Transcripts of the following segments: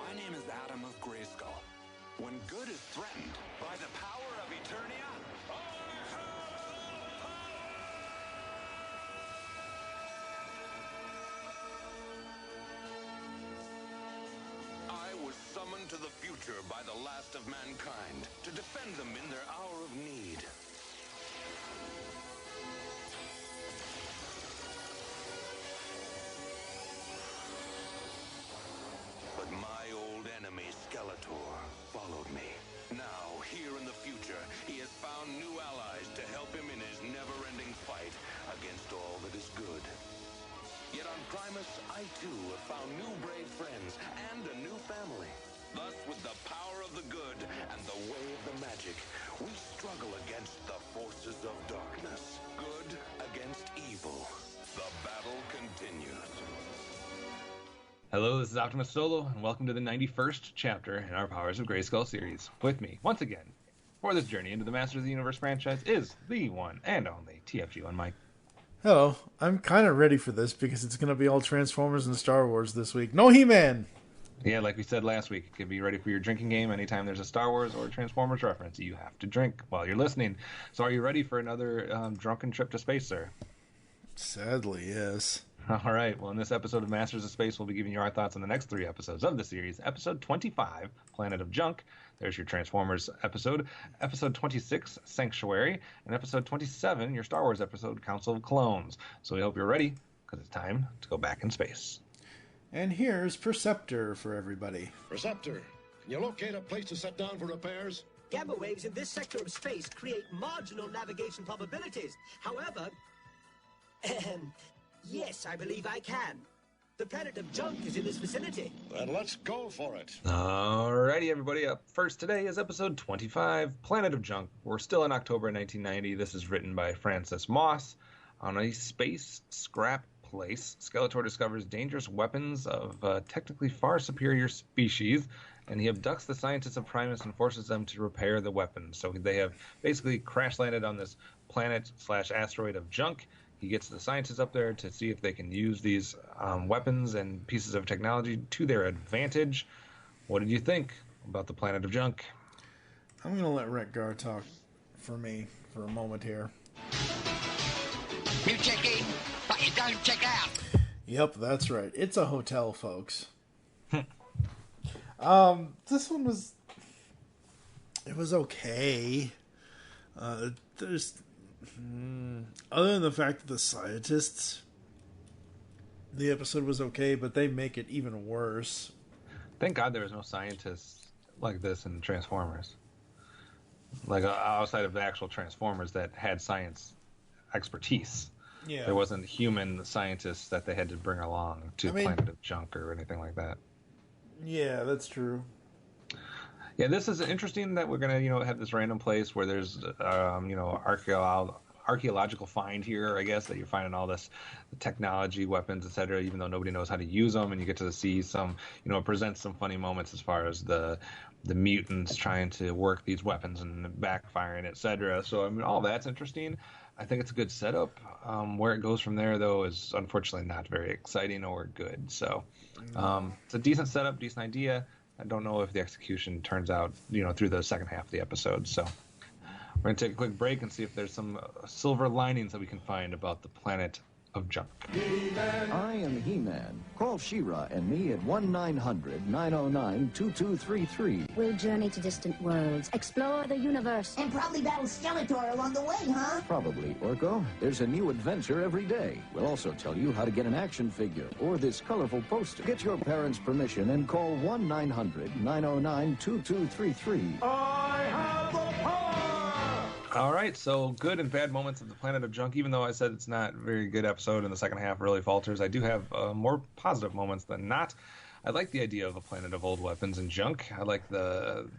My name is Adam of GRAYSKULL. When good is threatened by the power of Eternia, I was summoned to the future by the last of mankind to defend them in their hour of need. But my old enemy, Skeletor, followed me. Now, here in the future, he has found new allies to help him in his never-ending fight against all that is good. Yet on Primus, I too have found new brave friends and a new family. Thus, with the power of the good and the way of the magic, we struggle against the forces of darkness. Good against evil. The battle continues. Hello, this is OptimusSolo, and welcome to the 91st chapter in our Powers of GRAYSKULL series. With me, once again, for this journey into the Masters of the Universe franchise is the one and only TFG1Mike. Hello, I'm kind of ready for this because it's going to be all Transformers and Star Wars this week. No He-Man! Yeah, like we said last week, you can be ready for your drinking game anytime there's a Star Wars or Transformers reference. You have to drink while you're listening. So are you ready for another drunken trip to space, sir? Sadly, yes. All right, well, in this episode of Masters of Space, we'll be giving you our thoughts on the next 3 episodes of the series. Episode 25, Planet of Junk. There's your Transformers episode. Episode 26, Sanctuary. And episode 27, your Star Wars episode, Council of Clones. So we hope you're ready, because it's time to go back in space. And here's Perceptor for everybody. Perceptor, can you locate a place to set down for repairs? Gamma waves in this sector of space create marginal navigation probabilities. However, yes, I believe I can. The planet of junk is in this vicinity. Then let's go for it. Alrighty, everybody. Up first today is episode 25, Planet of Junk. We're still in October 1990. This is written by Francis Moss. On a space scrap place, Skeletor discovers dangerous weapons of a technically far superior species, and he abducts the scientists of Primus and forces them to repair the weapons. So they have basically crash landed on this planet/asteroid of junk. He gets the scientists up there to see if they can use these weapons and pieces of technology to their advantage. What did you think about the Planet of Junk? I'm going to let Retgar talk for me for a moment here. You check in, but you don't check out. Yep, that's right. It's a hotel, folks. This one was... It was okay. There's... Other than the fact that the scientists... The episode was okay, but they make it even worse. Thank God there was no scientists like this in Transformers. Like, outside of the actual Transformers that had science expertise. Yeah. There wasn't human scientists that they had to bring along to Planet of Junk or anything like that. Yeah, that's true. Yeah, this is interesting that we're gonna, have this random place where there's, archaeological find here, I guess, that you're finding all this technology, weapons, etc., even though nobody knows how to use them, and you get to see some, it presents some funny moments as far as the mutants trying to work these weapons and backfiring, etc. So, all that's interesting. I think it's a good setup. Where it goes from there, though, is unfortunately not very exciting or good. So, it's a decent setup, decent idea. I don't know if the execution turns out, through the second half of the episode. So, we're going to take a quick break and see if there's some silver linings that we can find about the Planet of Junk. I am He-Man. Call She-Ra and me at 1-900-909-2233. We'll journey to distant worlds, explore the universe. And probably battle Skeletor along the way, huh? Probably, Orko. There's a new adventure every day. We'll also tell you how to get an action figure or this colorful poster. Get your parents' permission and call 1-900-909-2233. I have the power! All right, so good and bad moments of the Planet of Junk. Even though I said it's not a very good episode and the second half really falters, I do have more positive moments than not. I like the idea of a planet of old weapons and junk. I like the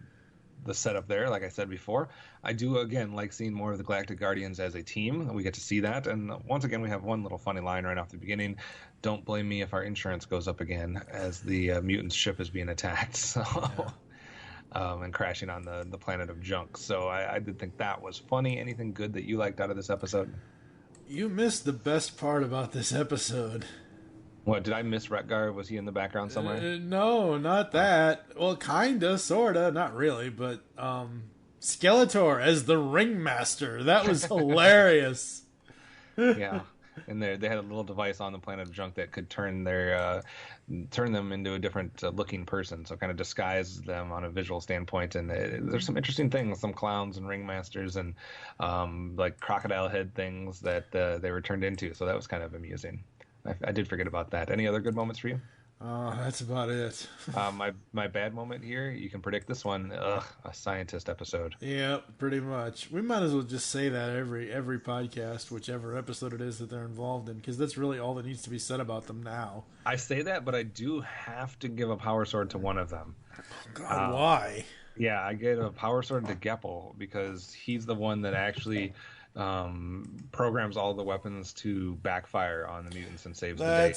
setup there, like I said before. I do, again, like seeing more of the Galactic Guardians as a team. We get to see that. And once again, we have one little funny line right off the beginning. Don't blame me if our insurance goes up again as the mutant's ship is being attacked. So... Yeah. And crashing on the planet of junk. So I did think that was funny. Anything good that you liked out of this episode? You missed the best part about this episode. What, did I miss Retgar? Was he in the background somewhere? No, not that. Well, kinda, sorta, not really, but Skeletor as the Ringmaster. That was hilarious. Yeah. And they had a little device on the planet of junk that could turn them into a different looking person, so kind of disguise them on a visual standpoint. And there's some interesting things, some clowns and ringmasters and like crocodile head things that they were turned into. So that was kind of amusing. I did forget about that. Any other good moments for you? That's about it. My bad moment here, you can predict this one. A scientist episode. Yeah, pretty much. We might as well just say that every podcast, whichever episode it is that they're involved in, because that's really all that needs to be said about them now. I say that, but I do have to give a power sword to one of them. God, why? Yeah, I gave a power sword to Geppel because he's the one that actually programs all the weapons to backfire on the mutants and saves the day.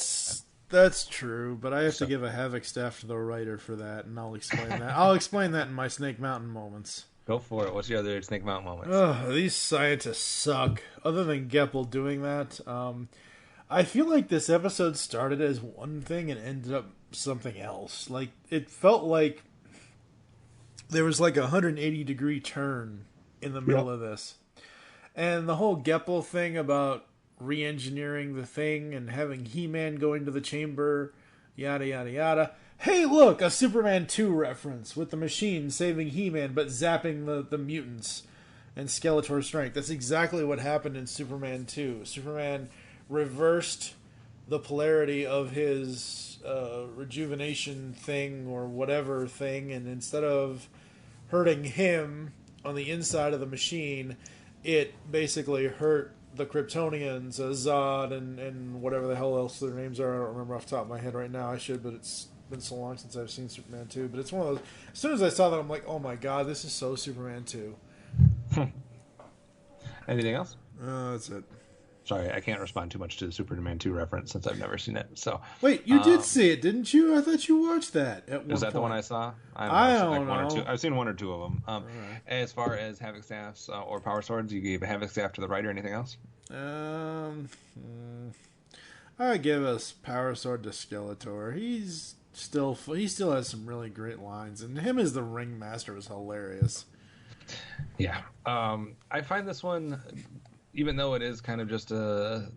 That's true, but I have to give a Havoc staff to the writer for that, and I'll explain that. I'll explain that in my Snake Mountain moments. Go for it. What's your other Snake Mountain moments? These scientists suck. Other than Geppel doing that, I feel like this episode started as one thing and ended up something else. Like, it felt like there was like a 180-degree turn in the middle of this. And the whole Geppel thing about re-engineering the thing and having He-Man go into the chamber, yada yada yada. Hey, look, a Superman 2 reference with the machine saving He-Man but zapping the mutants and Skeletor's strength. That's exactly what happened in Superman 2. Superman reversed the polarity of his rejuvenation thing or whatever thing, and instead of hurting him on the inside of the machine, it basically hurt the Kryptonians, Zod, and whatever the hell else their names are. I don't remember off the top of my head right now. I should, but it's been so long since I've seen Superman 2. But it's one of those... As soon as I saw that, I'm like, oh my god, this is so Superman 2. Anything else? That's it. Sorry, I can't respond too much to the Superman 2 reference since I've never seen it. So wait, you did see it, didn't you? I thought you watched that at one Was that point. the one I saw? I don't know. One or two. I've seen one or two of them. Right. As far as Havoc Staffs or Power Swords, you gave a Havoc Staff to the writer. Anything else? I give us Power Sword to Skeletor. He still has some really great lines, and him as the Ringmaster was hilarious. Yeah, I find this one, even though it is kind of just a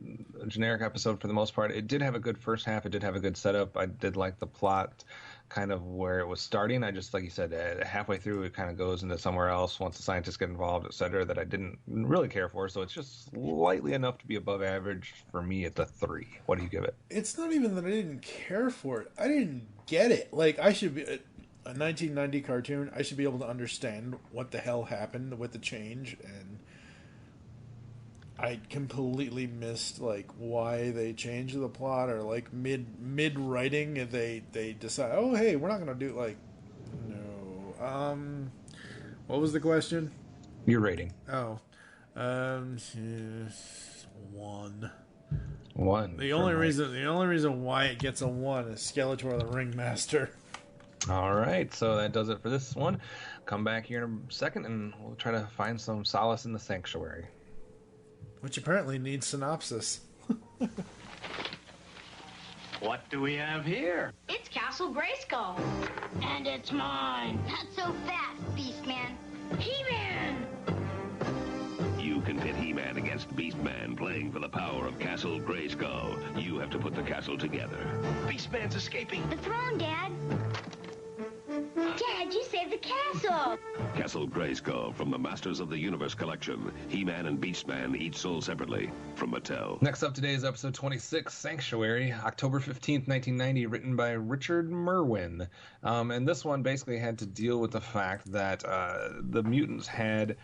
generic episode for the most part, it did have a good first half. It did have a good setup. I did like the plot, kind of where it was starting. I just, like you said, halfway through it kind of goes into somewhere else once the scientists get involved, etc., that I didn't really care for. So it's just slightly enough to be above average for me at the 3. What do you give it? It's not even that I didn't care for it. I didn't get it. Like, I should be... A 1990 cartoon, I should be able to understand what the hell happened with the change, and I completely missed like why they changed the plot, or like mid writing and they decide, oh hey, we're not gonna do like no. What was the question? Your rating. Oh, 1. The only reason why it gets a 1 is Skeletor the Ringmaster. All right, so that does it for this one. Come back here in a second, and we'll try to find some solace in the sanctuary. Which apparently needs synopsis. What do we have here? It's Castle Grayskull. And it's mine. Not so fast, Beastman. He-Man! You can pit He-Man against Beastman, playing for the power of Castle Grayskull. You have to put the castle together. Beastman's escaping. The throne, Dad. Dad, you saved the castle. Castle Grayskull from the Masters of the Universe collection. He-Man and Beastman, each sold separately, from Mattel. Next up today is episode 26, Sanctuary, October 15th, 1990, written by Richard Merwin. And this one basically had to deal with the fact that the mutants had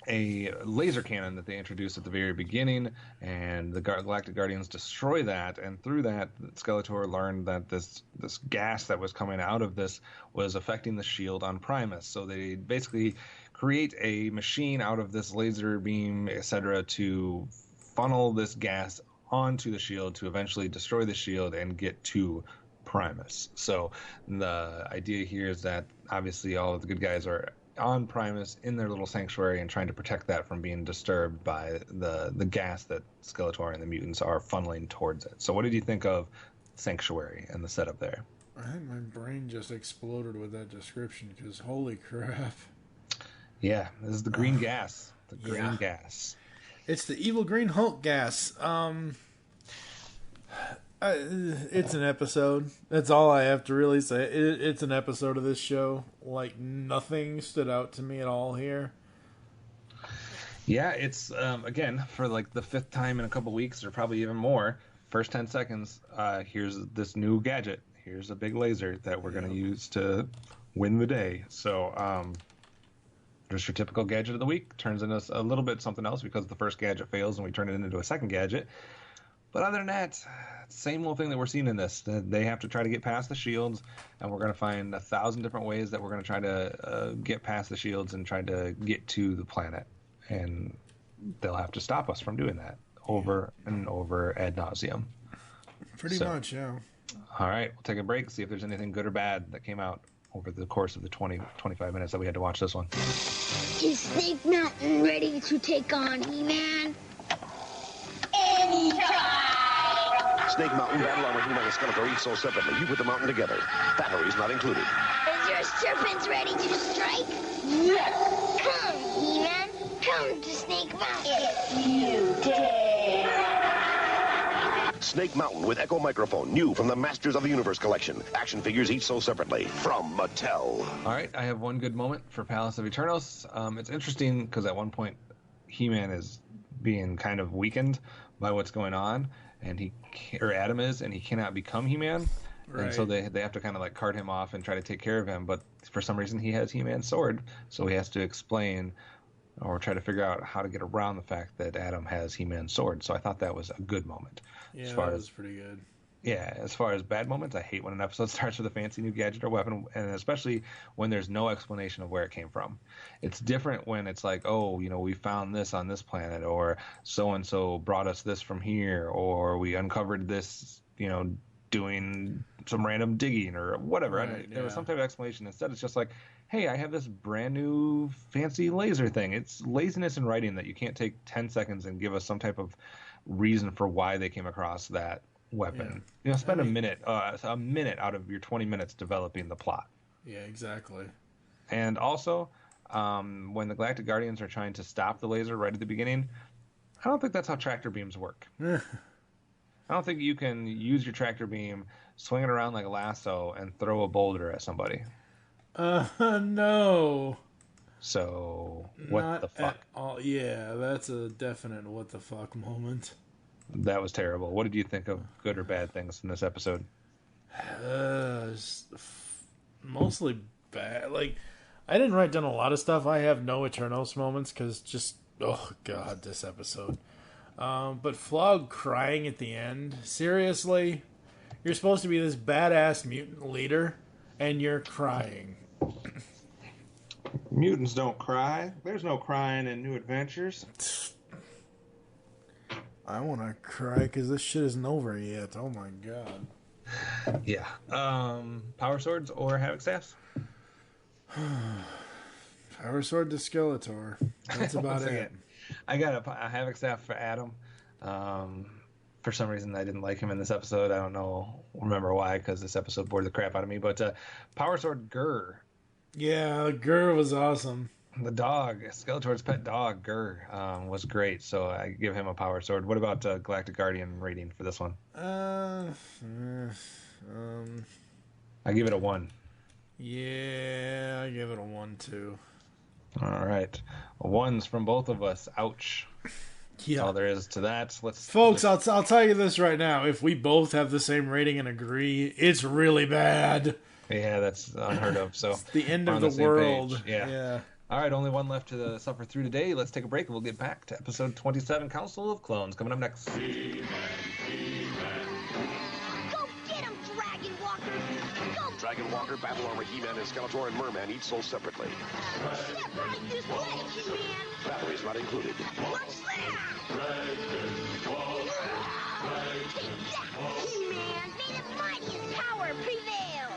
a laser cannon that they introduced at the very beginning, and the Galactic Guardians destroy that, and through that, Skeletor learned that this gas that was coming out of this was affecting the shield on Primus. So they basically create a machine out of this laser beam, etc., to funnel this gas onto the shield to eventually destroy the shield and get to Primus. So the idea here is that obviously all of the good guys are on Primus in their little sanctuary and trying to protect that from being disturbed by the gas that Skeletor and the mutants are funneling towards it. So what did you think of sanctuary and the setup there. I think my brain just exploded with that description because holy crap. Yeah, this is the green gas. The green gas. It's the evil green Hulk gas. It's an episode. That's all I have to really say. It's an episode of this show. Like, nothing stood out to me at all here. Yeah, it's, again, for like the 5th time in a couple weeks, or probably even more, first 10 seconds, here's this new gadget. Here's a big laser that we're going to use to win the day. So, just your typical gadget of the week. Turns into a little bit something else because the first gadget fails and we turn it into a second gadget. But other than that, same little thing that we're seeing in this. They have to try to get past the shields, and we're going to find 1,000 different ways that we're going to try to get past the shields and try to get to the planet. And they'll have to stop us from doing that over and over ad nauseum. Pretty much, yeah. All right, we'll take a break, see if there's anything good or bad that came out over the course of the 25 minutes that we had to watch this one. Is Snake Mountain ready to take on He-Man? Anytime! Snake Mountain, Battle Armor, He-Man, and Skeletor each sold separately. You put the mountain together. Batteries not included. Is your serpents ready to strike? Yes! Come, He-Man. Come to Snake Mountain. If you dare. Snake Mountain with Echo Microphone, new from the Masters of the Universe collection. Action figures each sold separately from Mattel. All right, I have one good moment for Palace of Eternos. It's interesting because at one point He-Man is being kind of weakened by what's going on, and Adam is, and he cannot become He-Man. Right. And so they have to kind of like cart him off and try to take care of him, but for some reason he has He-Man's sword, so he has to explain or try to figure out how to get around the fact that Adam has He-Man's sword. So I thought that was a good moment. Yeah, that was pretty good. Yeah, as far as bad moments, I hate when an episode starts with a fancy new gadget or weapon, and especially when there's no explanation of where it came from. It's different when it's like, oh, we found this on this planet, or so-and-so brought us this from here, or we uncovered this, doing some random digging or whatever. Right, there was some type of explanation. Instead, it's just like, hey, I have this brand new fancy laser thing. It's laziness in writing that you can't take 10 seconds and give us some type of reason for why they came across that weapon. Spend a minute out of your 20 minutes developing the plot. Yeah, exactly. And also, when the Galactic Guardians are trying to stop the laser right at the beginning, I don't think that's how tractor beams work. I don't think you can use your tractor beam, swing it around like a lasso, and throw a boulder at somebody. No. So, what the fuck? Yeah, that's a definite what the fuck moment. That was terrible. What did you think of good or bad things in this episode? Mostly bad. Like, I didn't write down a lot of stuff. I have no Eternos moments because just, oh god, this episode. But Flog crying at the end. Seriously? You're supposed to be this badass mutant leader, and you're crying. Mutants don't cry. There's no crying in New Adventures. I want to cry because this shit isn't over yet. Oh my god. Yeah. Power swords or havoc staffs? Power sword to Skeletor. That's about it. I got a havoc staff for Adam. For some reason, I didn't like him in this episode. I don't remember why, because this episode bored the crap out of me. But power sword Gurr. Yeah, Gurr was awesome. The dog, Skeletor's pet dog, Gurr, was great. So I give him a power sword. What about Galactic Guardian rating for this one? I give it a 1. Yeah, I give it a 1 too. All right, 1s from both of us. Ouch. Yeah. That's all there is to that. Folks, I'll tell you this right now. If we both have the same rating and agree, it's really bad. Yeah, that's unheard of. So it's the end of the world. Yeah. All right, only one left to suffer through today. Let's take a break and we'll get back to episode 27, Council of Clones, coming up next. Go get him, Dragon Walker! Go! Dragon Walker, Battle Armor, He-Man, and Skeletor and Merman each sold separately. Separate this way, He-Man! Batteries not included. What's that? Take that, He-Man! May the mightiest power prevail!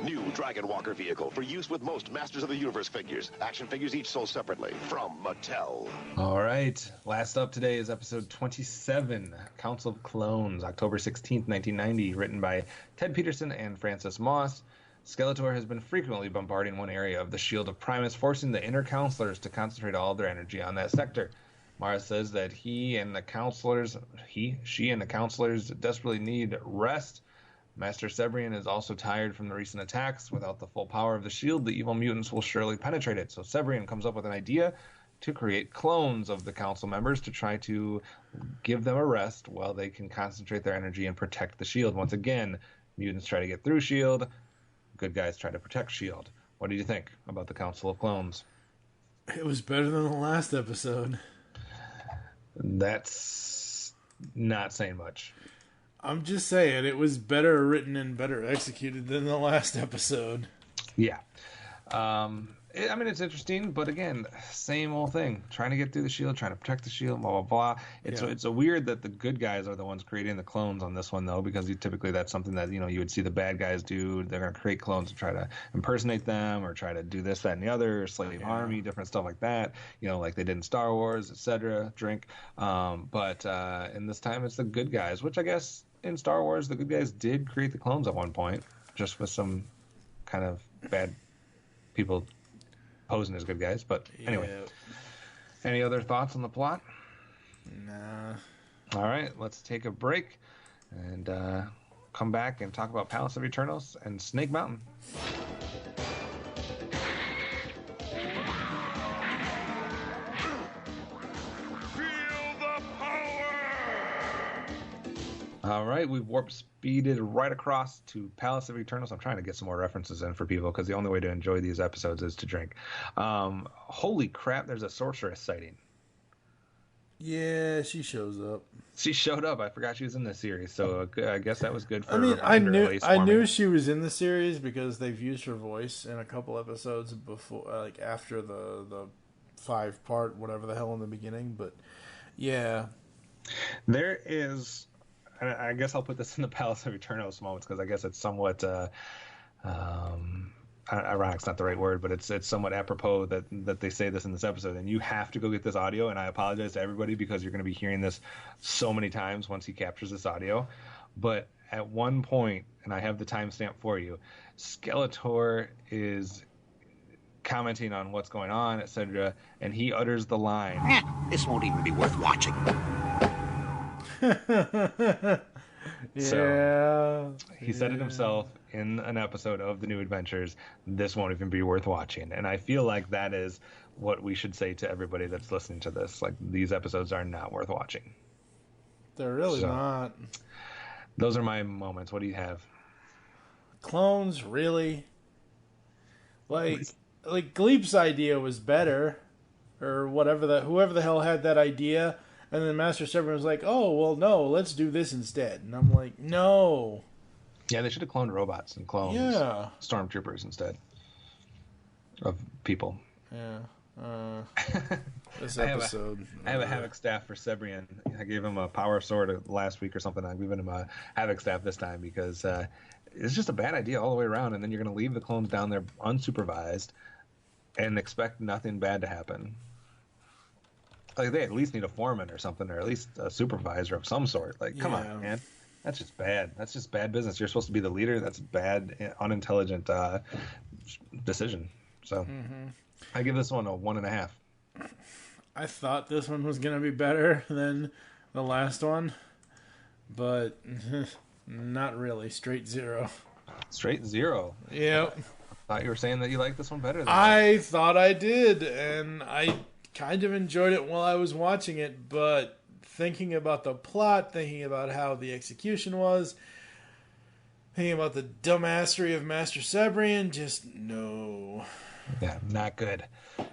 New Dragon Walker vehicle for use with most Masters of the Universe figures. Action figures each sold separately from Mattel. All right. Last up today is episode 27, Council of Clones, October 16th, 1990, written by Ted Peterson and Francis Moss. Skeletor has been frequently bombarding one area of the shield of Primus, forcing the inner counselors to concentrate all of their energy on that sector. Mara says that she and the counselors desperately need rest. Master Sebrian is also tired from the recent attacks. Without the full power of the shield, the evil mutants will surely penetrate it. So Sebrian comes up with an idea to create clones of the council members to try to give them a rest while they can concentrate their energy and protect the shield. Once again, mutants try to get through shield. Good guys try to protect shield. What do you think about the Council of Clones? It was better than the last episode. That's not saying much. I'm just saying, it was better written and better executed than the last episode. Yeah. I mean, it's interesting, but again, same old thing. Trying to get through the shield, trying to protect the shield, blah, blah, blah. It's a weird that the good guys are the ones creating the clones on this one, though, because typically that's something that, you would see the bad guys do. They're going to create clones and try to impersonate them or try to do this, that, and the other, slave army, different stuff like that, like they did in Star Wars, etc. Drink. But in this time, it's the good guys, which I guess in Star Wars, the good guys did create the clones at one point, just with some kind of bad people posing as good guys. But anyway, any other thoughts on the plot? Nah. All right, let's take a break and come back and talk about Palace of Eternals and Snake Mountain. All right, we've warp speeded right across to Palace of Eternals. I'm trying to get some more references in for people because the only way to enjoy these episodes is to drink. Holy crap, there's a sorceress sighting. Yeah, she shows up. She showed up. I forgot she was in this series, so I guess that was good for. I mean, I knew she was in the series because they've used her voice in a couple episodes before, like after the 5-part whatever the hell in the beginning. But yeah, there is. I guess I'll put this in the Palace of Eternals moments because I guess it's somewhat ironic's not the right word, but it's somewhat apropos that they say this in this episode. And you have to go get this audio, and I apologize to everybody because you're going to be hearing this so many times once he captures this audio. But at one point, and I have the timestamp for you, Skeletor is commenting on what's going on, etc., and he utters the line, "This won't even be worth watching." So he said it himself in an episode of The New Adventures. This won't even be worth watching. And I feel like that is what we should say to everybody that's listening to this. Like, these episodes are not worth watching. They're really not. Those are my moments. What do you have? Clones, really? Like Gleep's idea was better, or whoever the hell had that idea. And then Master Sebrian was like, "Oh, well, no, let's do this instead." And I'm like, "No." Yeah, they should have cloned robots and cloned stormtroopers instead of people. Yeah. This episode. I have a Havoc staff for Sebrian. I gave him a power sword last week or something. I'm giving him a Havoc staff this time because it's just a bad idea all the way around. And then you're going to leave the clones down there unsupervised and expect nothing bad to happen. Like, they at least need a foreman or something, or at least a supervisor of some sort. Like, come on, man. That's just bad. That's just bad business. You're supposed to be the leader. That's bad, unintelligent decision. So, I give this one a 1.5. I thought this one was going to be better than the last one, but not really. Straight 0. Straight 0? Yep. I thought you were saying that you liked this one better than I thought I did, and I kind of enjoyed it while I was watching it, but thinking about the plot, thinking about how the execution was, thinking about the dumbassery of Master Sebrian, just no. Yeah, not good.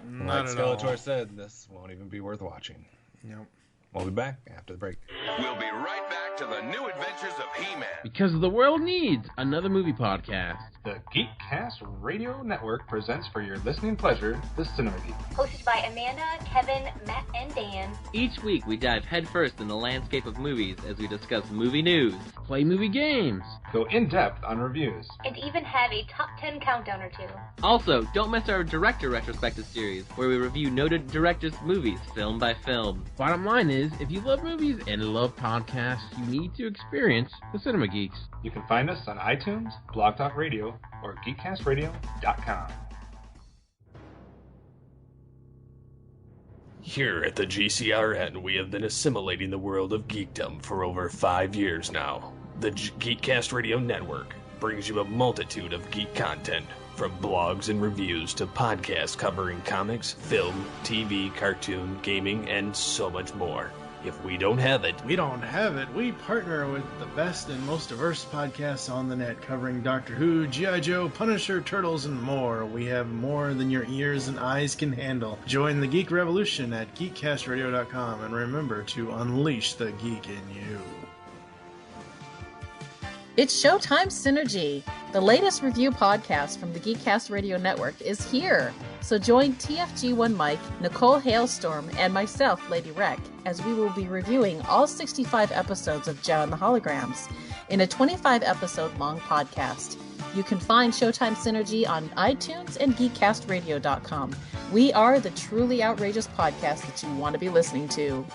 Not like at all. Skeletor said, this won't even be worth watching. Nope. We'll be back after the break. We'll be right back to the new adventures of He-Man. Because the world needs another movie podcast. The Geekcast Radio Network presents for your listening pleasure the Cinema Geek. Hosted by Amanda, Kevin, Matt, and Dan. Each week we dive headfirst in the landscape of movies as we discuss movie news, play movie games, go in-depth on reviews, and even have a top 10 countdown or two. Also, don't miss our Director Retrospective series, where we review noted directors' movies film by film. Bottom line is, if you love movies and love podcasts, you need to experience the Cinema Geeks. You can find us on iTunes, BlogTalk Radio, or GeekCastRadio.com. Here at the GCRN, we have been assimilating the world of geekdom for over 5 years now. The Geekcast Radio Network brings you a multitude of geek content, from blogs and reviews to podcasts covering comics, film, TV, cartoon, gaming, and so much more. If we don't have it, we don't have it. We partner with the best and most diverse podcasts on the net, covering Doctor Who, G.I. Joe, Punisher, Turtles, and more. We have more than your ears and eyes can handle. Join the Geek Revolution at GeekCastRadio.com, and remember to unleash the geek in you. It's Showtime Synergy. The latest review podcast from the Geekcast Radio Network is here. So join TFG1Mike, Nicole Hailstorm, and myself, Lady Rec, as we will be reviewing all 65 episodes of Joe and the Holograms in a 25-episode-long podcast. You can find Showtime Synergy on iTunes and GeekCastRadio.com. We are the truly outrageous podcast that you want to be listening to.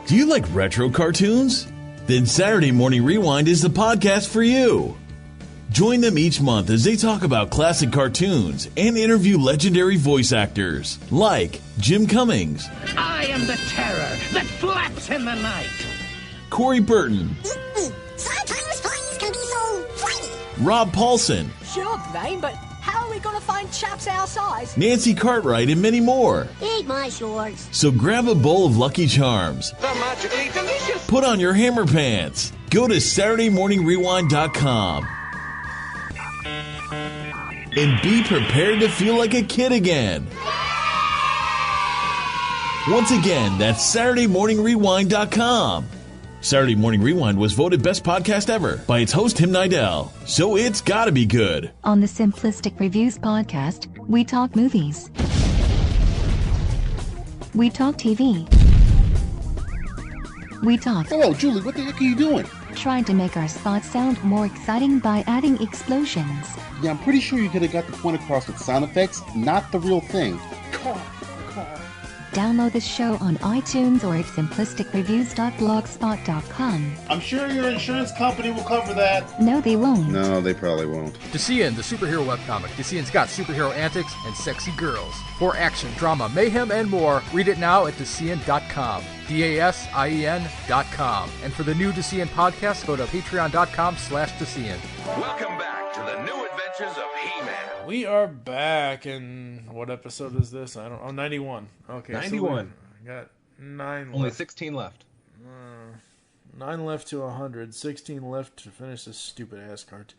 Do you like retro cartoons? Then Saturday Morning Rewind is the podcast for you. Join them each month as they talk about classic cartoons and interview legendary voice actors like Jim Cummings. I am the terror that flaps in the night. Corey Burton. Sometimes toys can be so flighty. Rob Paulson. Sure, Blaine, but how are we going to find chaps our size? Nancy Cartwright and many more. Eat my shorts. So grab a bowl of Lucky Charms. They're magically delicious. Put on your hammer pants. Go to SaturdayMorningRewind.com. And be prepared to feel like a kid again. Once again, that's SaturdayMorningRewind.com. Saturday Morning Rewind was voted Best Podcast Ever by its host, Tim Nidell. So it's gotta be good. On the Simplistic Reviews podcast, we talk movies. We talk TV. We talk... Hello, Julie, what the heck are you doing? Trying to make our spots sound more exciting by adding explosions. Yeah, I'm pretty sure you could have got the point across with sound effects, not the real thing. Download this show on iTunes or at simplisticreviews.blogspot.com. I'm sure your insurance company will cover that. No, they won't. No, they probably won't. DeCian, the superhero webcomic. DeCian's got superhero antics and sexy girls. For action, drama, mayhem, and more, read it now at DeCian.com. DASIEN.com. And for the new DeCian podcast, go to patreon.com/DeCian. Welcome back to the new adventures of He-Man. We are back, and what episode is this? I don't know. 91. Okay, 91. So got 9 Only left. 16 left. 9 left to 100. 16 left to finish this stupid-ass cartoon.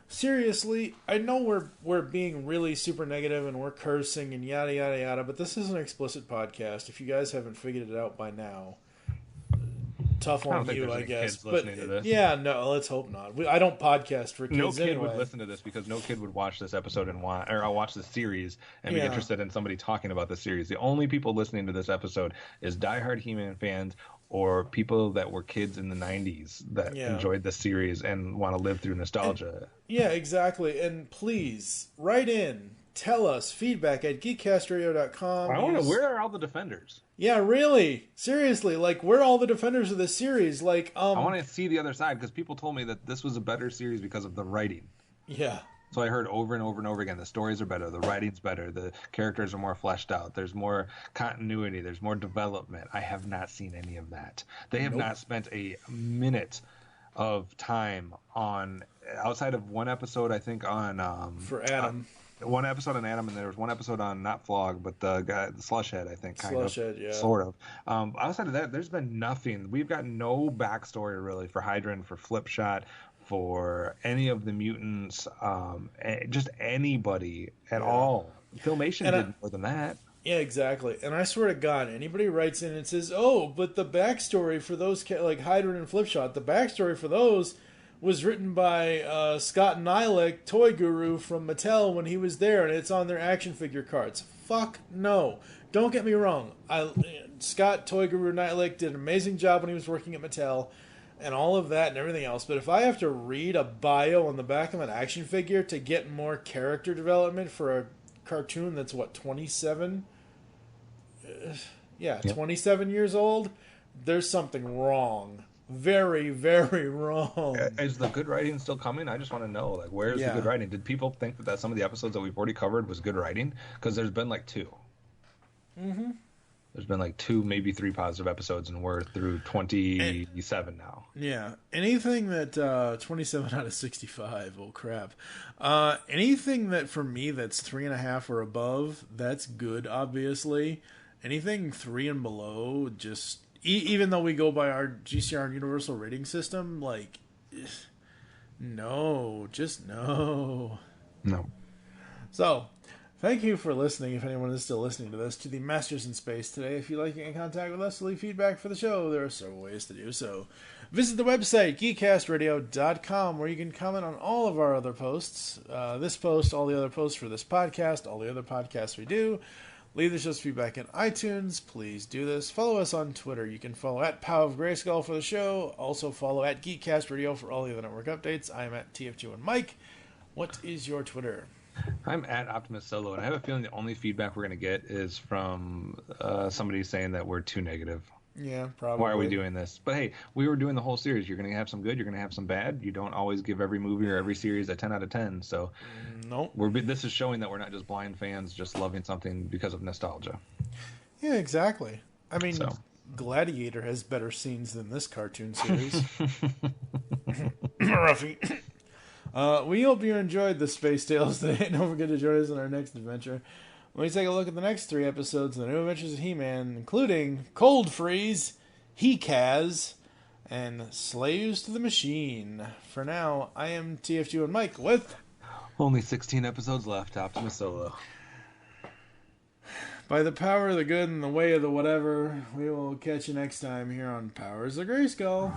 Seriously, I know we're being really super negative and we're cursing and yada, yada, yada, but this is an explicit podcast. If you guys haven't figured it out by now, tough on you, I guess. But yeah, no, let's hope not. I don't podcast for kids. No kid anyway. would listen to this because no kid would watch this episode and watch this series and be interested in somebody talking about the series. The only people listening to this episode is diehard He-Man fans or people that were kids in the 90s that enjoyed the series and want to live through nostalgia. Yeah, exactly. And please write in, tell us feedback at geekcastradio.com. I want to. Where are all the defenders? Yeah, really. Seriously, like, we're all the defenders of this series. Like, I want to see the other side because people told me that this was a better series because of the writing. Yeah. So I heard over and over and over again, the stories are better, the writing's better, the characters are more fleshed out, there's more continuity, there's more development. I have not seen any of that. They have not spent a minute of time on, outside of one episode, I think, on... for Adam. One episode on Adam, and there was one episode on, not Flog, but the guy, the Slushhead, I think, Slushhead, yeah. Sort of. Outside of that, there's been nothing. We've got no backstory, really, for Hydra and for Flipshot, for any of the mutants, just anybody at all. Filmation did more than that. Yeah, exactly. And I swear to God, anybody writes in and says, oh, but the backstory for those, like Hydra and Flipshot, the backstory for those was written by Scott Nylick, toy guru from Mattel, when he was there, and it's on their action figure cards. Fuck no. Don't get me wrong. Scott, toy guru Nylick, did an amazing job when he was working at Mattel and all of that and everything else. But if I have to read a bio on the back of an action figure to get more character development for a cartoon that's, 27? Yeah, 27 years old, there's something wrong. Very, very wrong. Is the good writing still coming? I just want to know, like, where's the good writing? Did people think that some of the episodes that we've already covered was good writing? Because there's been like 2. Mm-hmm. There's been like 2, maybe 3 positive episodes, and we're through 27 now. Yeah, anything that 27 out of 65. Oh crap! Anything that for me that's 3.5 or above, that's good. Obviously, anything 3 and below, just even though we go by our GCRN universal rating system, like no, just no. No. So. Thank you for listening, if anyone is still listening to this, to the Masters in Space today. If you'd like to get in contact with us to leave feedback for the show, there are several ways to do so. Visit the website, geekcastradio.com, where you can comment on all of our other posts. This post, all the other posts for this podcast, all the other podcasts we do. Leave the show's feedback in iTunes. Please do this. Follow us on Twitter. You can follow at Pow of GRAYSKULL for the show. Also follow at Geekcast Radio for all the other network updates. I'm at TFG1Mike. What is your Twitter? I'm at OptimusSolo, and I have a feeling the only feedback we're going to get is from somebody saying that we're too negative. Yeah, probably. Why are we doing this? But hey, we were doing the whole series. You're going to have some good, you're going to have some bad. You don't always give every movie or every series a 10 out of 10. So nope. This is showing that we're not just blind fans just loving something because of nostalgia. Yeah, exactly. I mean, Gladiator has better scenes than this cartoon series. Ruffy. We hope you enjoyed the Space Tales today. Don't forget to join us in our next adventure. When we take a look at the next 3 episodes of the New Adventures of He-Man, including Cold Freeze, He-Kaz, and Slaves to the Machine. For now, I am TFG1Mike with... Only 16 episodes left, OptimusSolo. By the power of the good and the way of the whatever, we will catch you next time here on Powers of GRAYSKULL.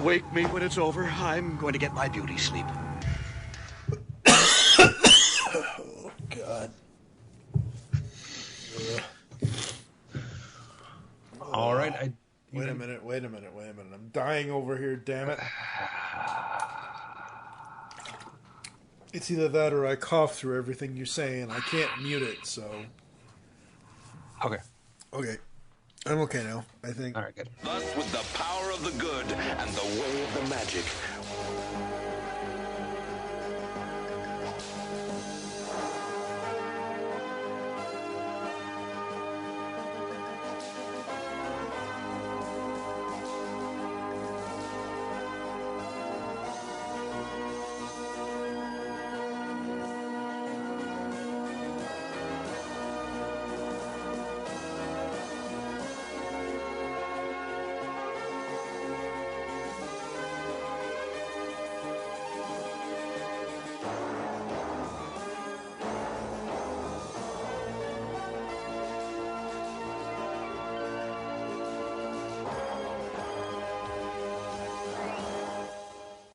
Wake me when it's over. I'm going to get my beauty sleep. Oh, God. All right. Wait a minute. I'm dying over here, damn it. It's either that or I cough through everything you're saying. I can't mute it, so... Okay. I'm okay now, I think. All right, good. Thus, with the power of the good and the way of the magic,